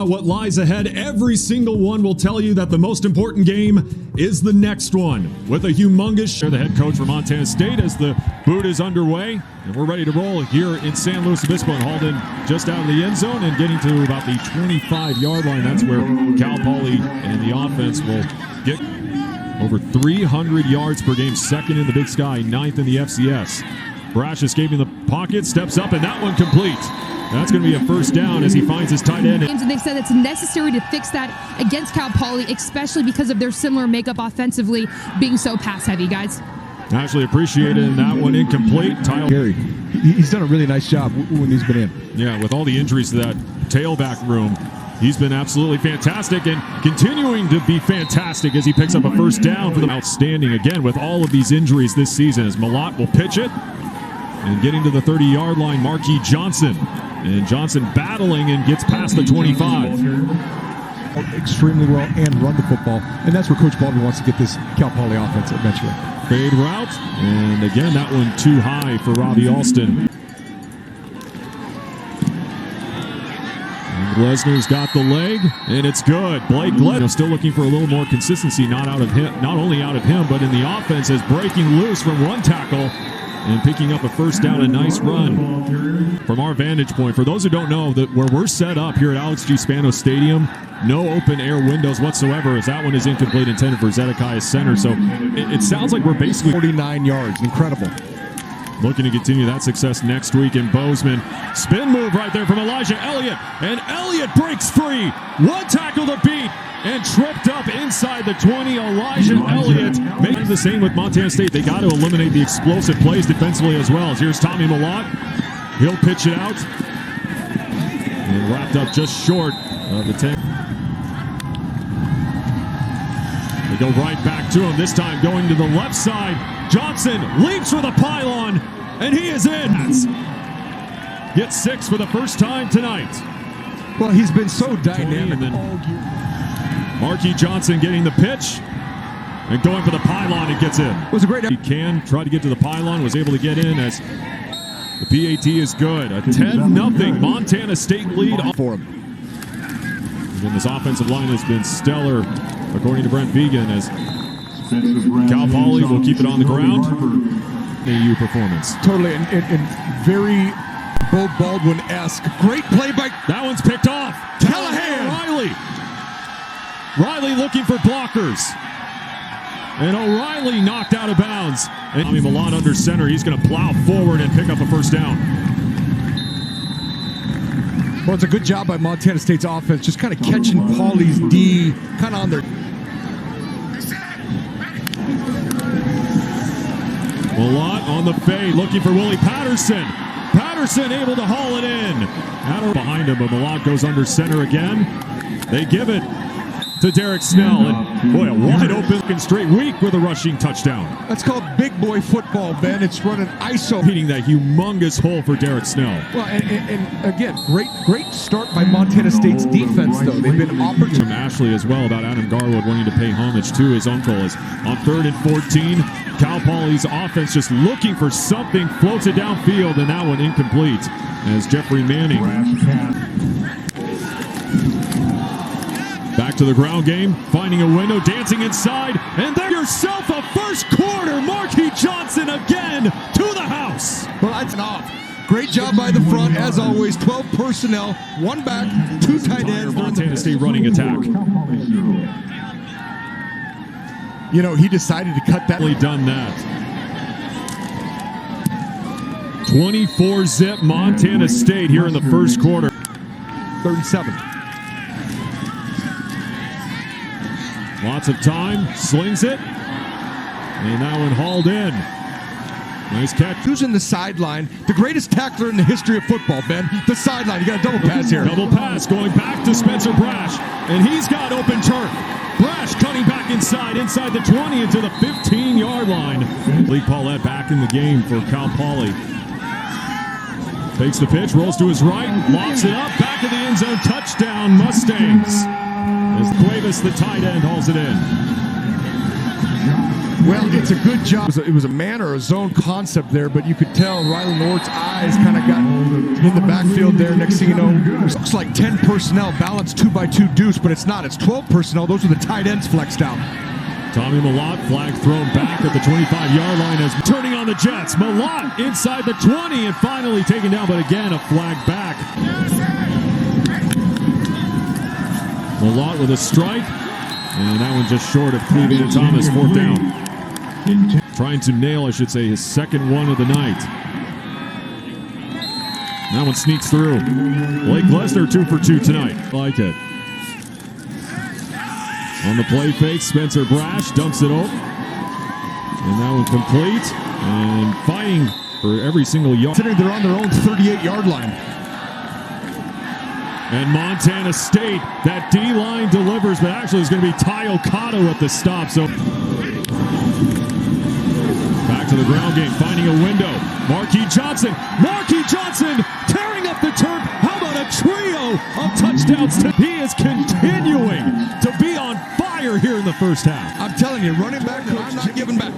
What lies ahead, every single one will tell you that the most important game is the next one. With a humongous the head coach for Montana State as the boot is underway. And we're ready to roll here in San Luis Obispo, and hauled in just out of the end zone and getting to about the 25-yard line. That's where Cal Poly and the offense will get over 300 yards per game, second in the Big Sky, ninth in the FCS. Brash escaping the pocket, steps up, and that one complete. That's going to be a first down as he finds his tight end. And they said it's necessary to fix that against Cal Poly, especially because of their similar makeup offensively being so pass-heavy, guys. Actually appreciated that one incomplete. Gary, he's done a really nice job when he's been in. Yeah, with all the injuries to that tailback room, he's been absolutely fantastic and continuing to be fantastic as he picks up a first down for them. Outstanding again with all of these injuries this season as Malott will pitch it. And getting to the 30-yard line, Marquis Johnson. And Johnson battling and gets past the 25. Extremely well and run the football. And that's where Coach Baldwin wants to get this Cal Poly offense eventually. Fade route. And again, that one too high for Robbie Alston. And Lesnar's got the leg, and it's good. Blake Lesnar still looking for a little more consistency, not only out of him, but in the offense, as breaking loose from one tackle and picking up a first down. A nice run from our vantage point. For those who don't know, that where we're set up here at Alex G. Spanos Stadium, no open air windows whatsoever, as that one is incomplete, intended for Zedekiah Center. So it sounds like we're basically 49 yards. Incredible. Looking to continue that success next week in Bozeman. Spin move right there from Elijah Elliott, and Elliott breaks free. One tackle to beat, and tripped up inside the 20. Elijah Elliott makes the same with Montana State. They got to eliminate the explosive plays defensively as well. Here's Tommy Malott. He'll pitch it out. And wrapped up just short of the 10. They go right back to him, this time going to the left side. Johnson leaps for the pylon, and he is in. Gets 6 for the first time tonight. Well, he's been so dynamic. Marquis Johnson getting the pitch and going for the pylon and gets in. It was a great. He tried to get to the pylon, was able to get in as the PAT is good. A 10-0 Montana State lead for him. And this offensive line has been stellar, according to Brent Vegan, as Cal Poly will keep it on the ground. AU performance. Totally, and very Bo Baldwin-esque. Great play by... That one's picked off. Callahan. Riley looking for blockers. And O'Reilly knocked out of bounds. And Tommy Malott under center. He's going to plow forward and pick up a first down. Well, it's a good job by Montana State's offense, just kind of catching Poly's D kind of on their... Malott on the fade, looking for Willie Patterson. Patterson able to haul it in. Behind him, but Malott goes under center again. They give it to Derek Snell, and boy, a wide open straight week with a rushing touchdown. That's called big boy football, Ben. It's running ISO. Hitting that humongous hole for Derek Snell. Well, and again, great start by Montana State's defense, though. They've been opportune. From Ashley as well about Adam Garwood wanting to pay homage to his uncle. As on 3rd and 14, Cal Poly's offense just looking for something, floats it downfield, and that one incomplete as Jeffrey Manning. Back to the ground game, finding a window, dancing inside, and there yourself a first quarter. Marquis Johnson again to the house. Well, that's an off. Great job by the front, as always. 12 personnel, 1 back, 2 tight ends. Montana State running attack. You know, he decided to cut that. Done that. 24-zip Montana State here in the first quarter. 37. Lots of time, slings it, and that one hauled in. Nice catch. Who's in the sideline? The greatest tackler in the history of football, Ben. The sideline. You got a double pass here. Double pass going back to Spencer Brash, and he's got open turf. Brash cutting back inside the 20 into the 15-yard line. Lee Paulette back in the game for Cal Poly. Takes the pitch, rolls to his right, lofts it up, back of the end zone, touchdown Mustangs. As Cuevas, the tight end, hauls it in. Well, it's a good job. It was a man or a zone concept there, but you could tell Riley Nort's eyes kind of got in the backfield there. Next thing you know, it looks like 10 personnel, balanced 2x2 deuce, but it's not. It's 12 personnel. Those are the tight ends flexed out. Tommy Mellott, flag thrown back at the 25-yard line as turning on the Jets. Mellott inside the 20 and finally taken down, but again, a flag back. Mellott with a strike, and that one just short of Cleveland Thomas, fourth down. Trying to nail, I should say, his second one of the night. That one sneaks through. Blake Lesnar 2 for 2 tonight. Like it. On the play fake, Spencer Brash dumps it over. And that one complete. And fighting for every single yard. Considering they're on their own 38-yard line. And Montana State, that D-line delivers, but actually it's going to be Ty Okado at the stop. So back to the ground game, finding a window. Marquis Johnson tearing up the turf. How about a trio of touchdowns? He is continuing to be on fire here in the first half. I'm telling you, running back, I'm not giving back.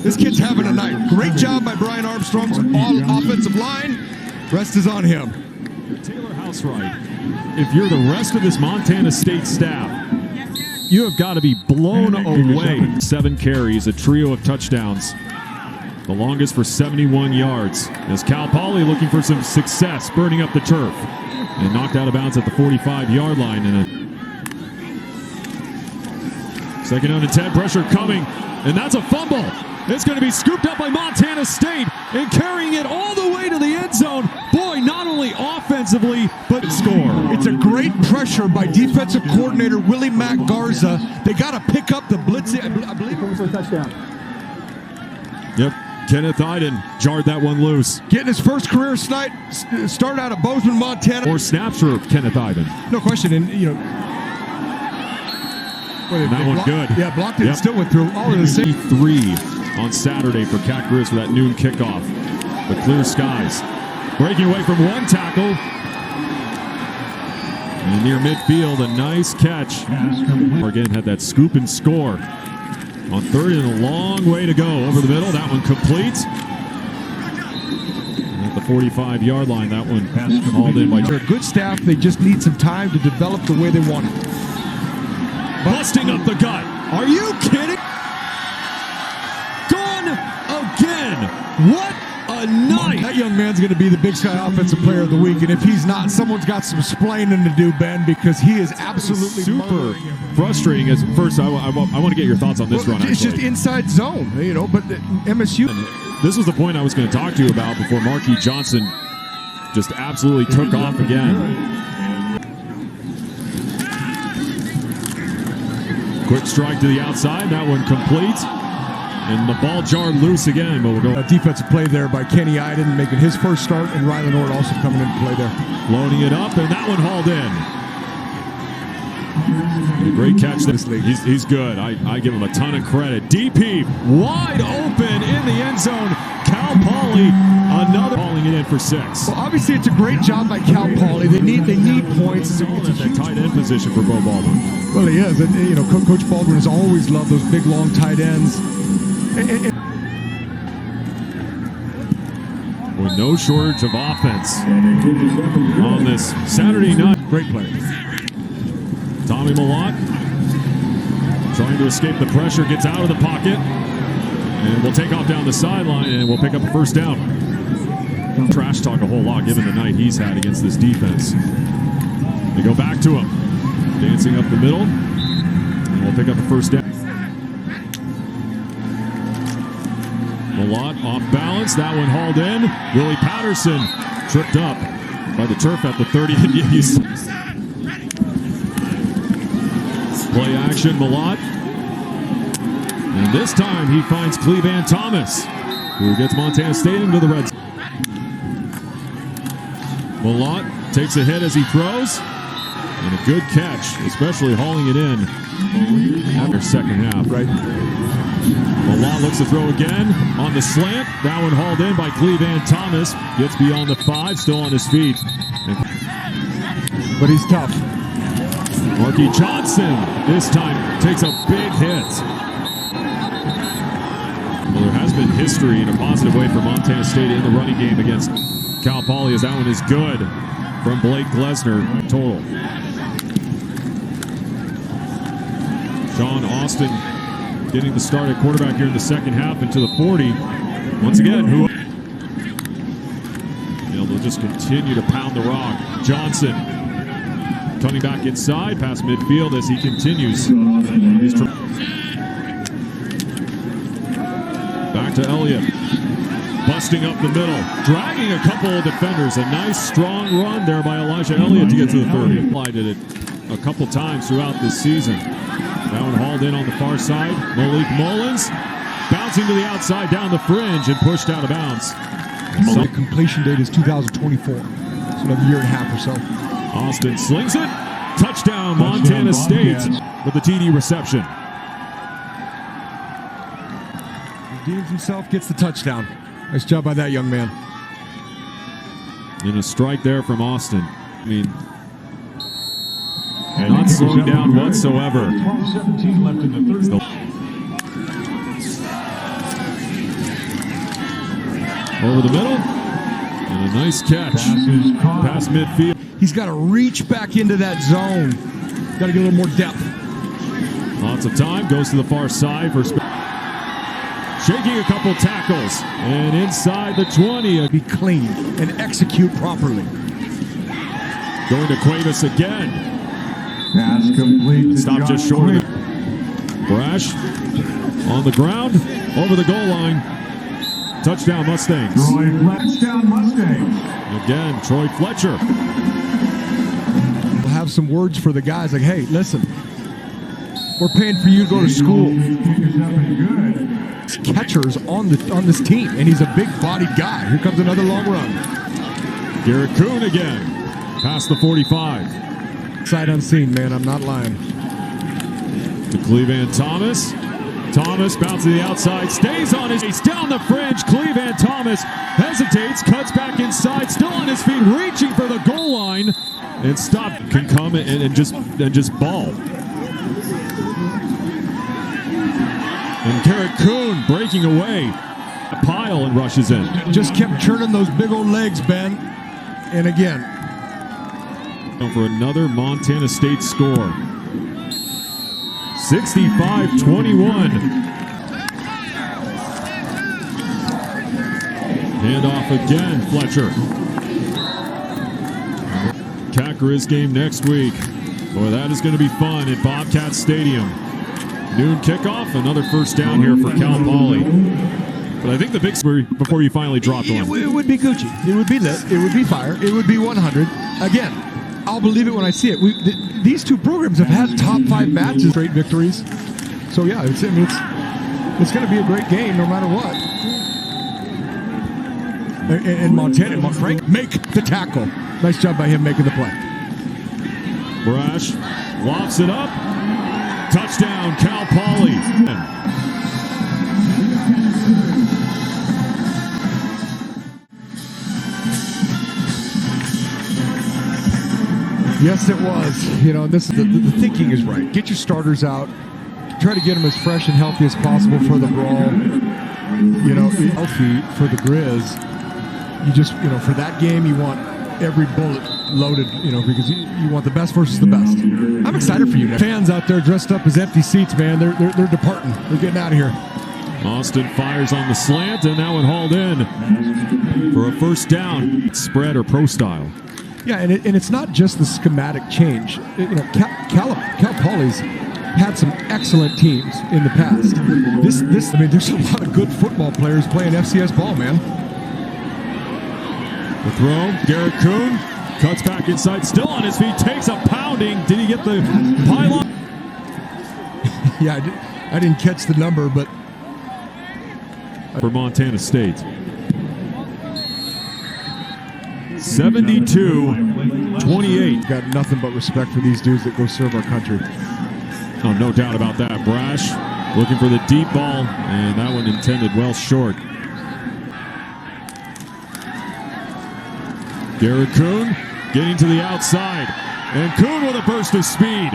This kid's having a night. Great job by Brian Armstrong's all offensive line. Rest is on him. Taylor Housewright, if you're the rest of this Montana State staff, you have got to be blown away. 7 carries, a trio of touchdowns. The longest for 71 yards. As Cal Poly looking for some success, burning up the turf. And knocked out of bounds at the 45-yard line. And a second down and 10, pressure coming. And that's a fumble. It's going to be scooped up by Montana State and carrying it all the way to the end zone. Boy, not only offensively, but score. It's a great pressure by defensive coordinator Willie Mack Garza. They got to pick up the blitz. I believe it was a touchdown. Yep. Kenneth Iden jarred that one loose. Getting his first career start out of Bozeman, Montana. Or snaps for Kenneth Iden. No question. And, you know, that one good. Yeah, blocked it and still went through. All of the same. 3 on Saturday for Cat Grizz for that noon kickoff. But clear skies. Breaking away from one tackle. And near midfield, a nice catch. Again, had that scoop and score. On third and a long way to go over the middle. That one complete. And at the 45-yard line, that one hauled in by... They're a good staff. They just need some time to develop the way they want it. Busting up the gut. Are you kidding? Gone again. What a night. That young man's going to be the Big Sky Offensive Player of the Week. And if he's not, someone's got some splaining to do, Ben, because he is absolutely super frustrating. As first, I want to get your thoughts on this run. It's just inside zone, you know, but MSU. And this was the point I was going to talk to you about before Marquis Johnson just absolutely took off again. Quick strike to the outside. That one complete. And the ball jarred loose again, but we'll go. A defensive play there by Kenny Iden making his first start, and Riley Nord also coming into play there. Loading it up, and that one hauled in. A great catch this league. He's good. I give him a ton of credit. Deep heave, wide open in the end zone. Cal Poly, another hauling it in for 6. Well, obviously, it's a great job by Cal Poly. They need points. It's a tight end position for Bo Baldwin. Well, he is. And, you know, Coach Baldwin has always loved those big, long tight ends. With no shortage of offense on this Saturday night. Great play. Tommy Mellott trying to escape the pressure, gets out of the pocket, and will take off down the sideline, and we'll pick up a first down. Trash talk a whole lot given the night he's had against this defense. They go back to him, dancing up the middle, and we'll pick up a first down. Mellott off balance, that one hauled in. Willie Patterson tripped up by the turf at the 30. Play action, Mellott. And this time he finds Cleveland Thomas, who gets Montana State into the red zone. Mellott takes a hit as he throws. And a good catch, especially hauling it in after second half. Right. Mellott looks to throw again on the slant. That one hauled in by Cleveland Thomas. Gets beyond the 5, still on his feet. But he's tough. Marquis Johnson this time takes a big hit. history in a positive way for Montana State in the running game against Cal Poly, as that one is good from Blake Glesner. Total. Sean Austin getting the start at quarterback here in the second half into the 40. Once again, who will just continue to pound the rock. Johnson coming back inside past midfield as he continues. Back to Elliott, busting up the middle, dragging a couple of defenders. A nice strong run there by Elijah Elliott to get to the 30. Applied it a couple times throughout this season. That one hauled in on the far side. Malik Mullins bouncing to the outside down the fringe and pushed out of bounds. The completion date is 2024. So another year and a half or so. Austin slings it. Touchdown, Montana State with the TD reception. Redeems himself, gets the touchdown. Nice job by that young man. And a strike there from Austin. I mean, not slowing down whatsoever. 12-17 left in the third. Over the middle. And a nice catch. Past midfield. He's got to reach back into that zone. Got to get a little more depth. Lots of time. Goes to the far side for shaking a couple tackles. And inside the 20. Be clean and execute properly. Going to Cuevas again. Pass complete. Stop just short of it. Brash on the ground. Over the goal line. Touchdown Mustangs. Touchdown Mustangs. Again, Troy Fletcher. We'll have some words for the guys like, hey, listen, we're paying for you to go to school. Catchers on this team, and he's a big-bodied guy. Here comes another long run. Garrett Kuhn again, past the 45. Sight unseen, man, I'm not lying. To Cleveland Thomas. Thomas bounces to the outside, stays on his feet, down the fringe. Cleveland Thomas hesitates, cuts back inside, still on his feet, reaching for the goal line, and stop. Can come and just ball. And Garrett Kuhn breaking away, a pile and rushes in. Just kept churning those big old legs, Ben. And again, for another Montana State score. 65-21. Handoff again, Fletcher. Cat Grizz game next week. Boy, that is going to be fun at Bobcat Stadium. Noon kickoff, another first down here for Cal Poly. But I think the big story before you finally dropped one. It would be Gucci. It would be lit. It would be fire. It would be 100. Again, I'll believe it when I see it. These two programs have had top 5 matches, great victories. So yeah, it's going to be a great game no matter what. And Montana, Frank, make the tackle. Nice job by him making the play. Brash lofts it up. Touchdown, Cal Poly. Yes, it was. You know, this the thinking is right. Get your starters out. Try to get them as fresh and healthy as possible for the brawl. You know, healthy for the Grizz. You just, you know, for that game, you want every bullet loaded, you know, because you want the best versus the best. I'm excited for you. Fans out there dressed up as empty seats, man. They're departing. They're getting out of here. Austin fires on the slant, and that one hauled in for a first down. Spread or pro style. Yeah, and it's not just the schematic change. You know, Cal Poly's had some excellent teams in the past. I mean, there's a lot of good football players playing FCS ball, man. The throw, Garrett Kuhn cuts back inside, still on his feet, takes a pounding. Did he get the pylon? Yeah, I didn't catch the number, but for Montana State. 72-28. Got nothing but respect for these dudes that go serve our country. Oh, no doubt about that. Brash looking for the deep ball, and that one intended well short. Garrett Kuhn getting to the outside, and Kuhn with a burst of speed.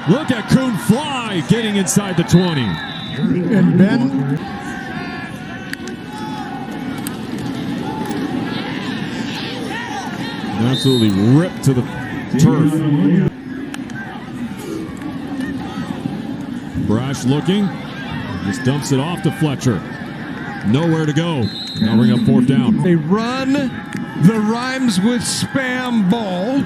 Look at Kuhn fly, getting inside the 20. And Ben, absolutely ripped to the turf. Brash looking, just dumps it off to Fletcher. Nowhere to go. Now bring up 4th down. They run the rhymes with spam ball.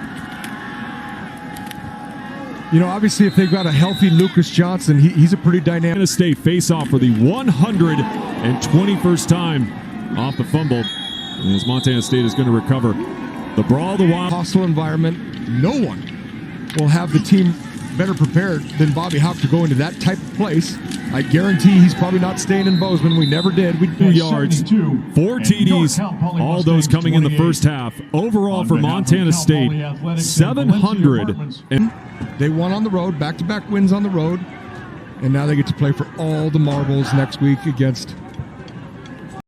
You know, obviously, if they've got a healthy Lucas Johnson, he's a pretty dynamic. Montana State face off for the 121st time off the fumble. And as Montana State is going to recover the brawl, the wild. Hostile environment. No one will have the team better prepared than Bobby Hauck to go into that type of place. I guarantee he's probably not staying in Bozeman. We never did. We 2 yards, 4 TDs, all those coming in the first half. Overall for Montana State, 700. And they won on the road, back-to-back wins on the road, and now they get to play for all the marbles next week against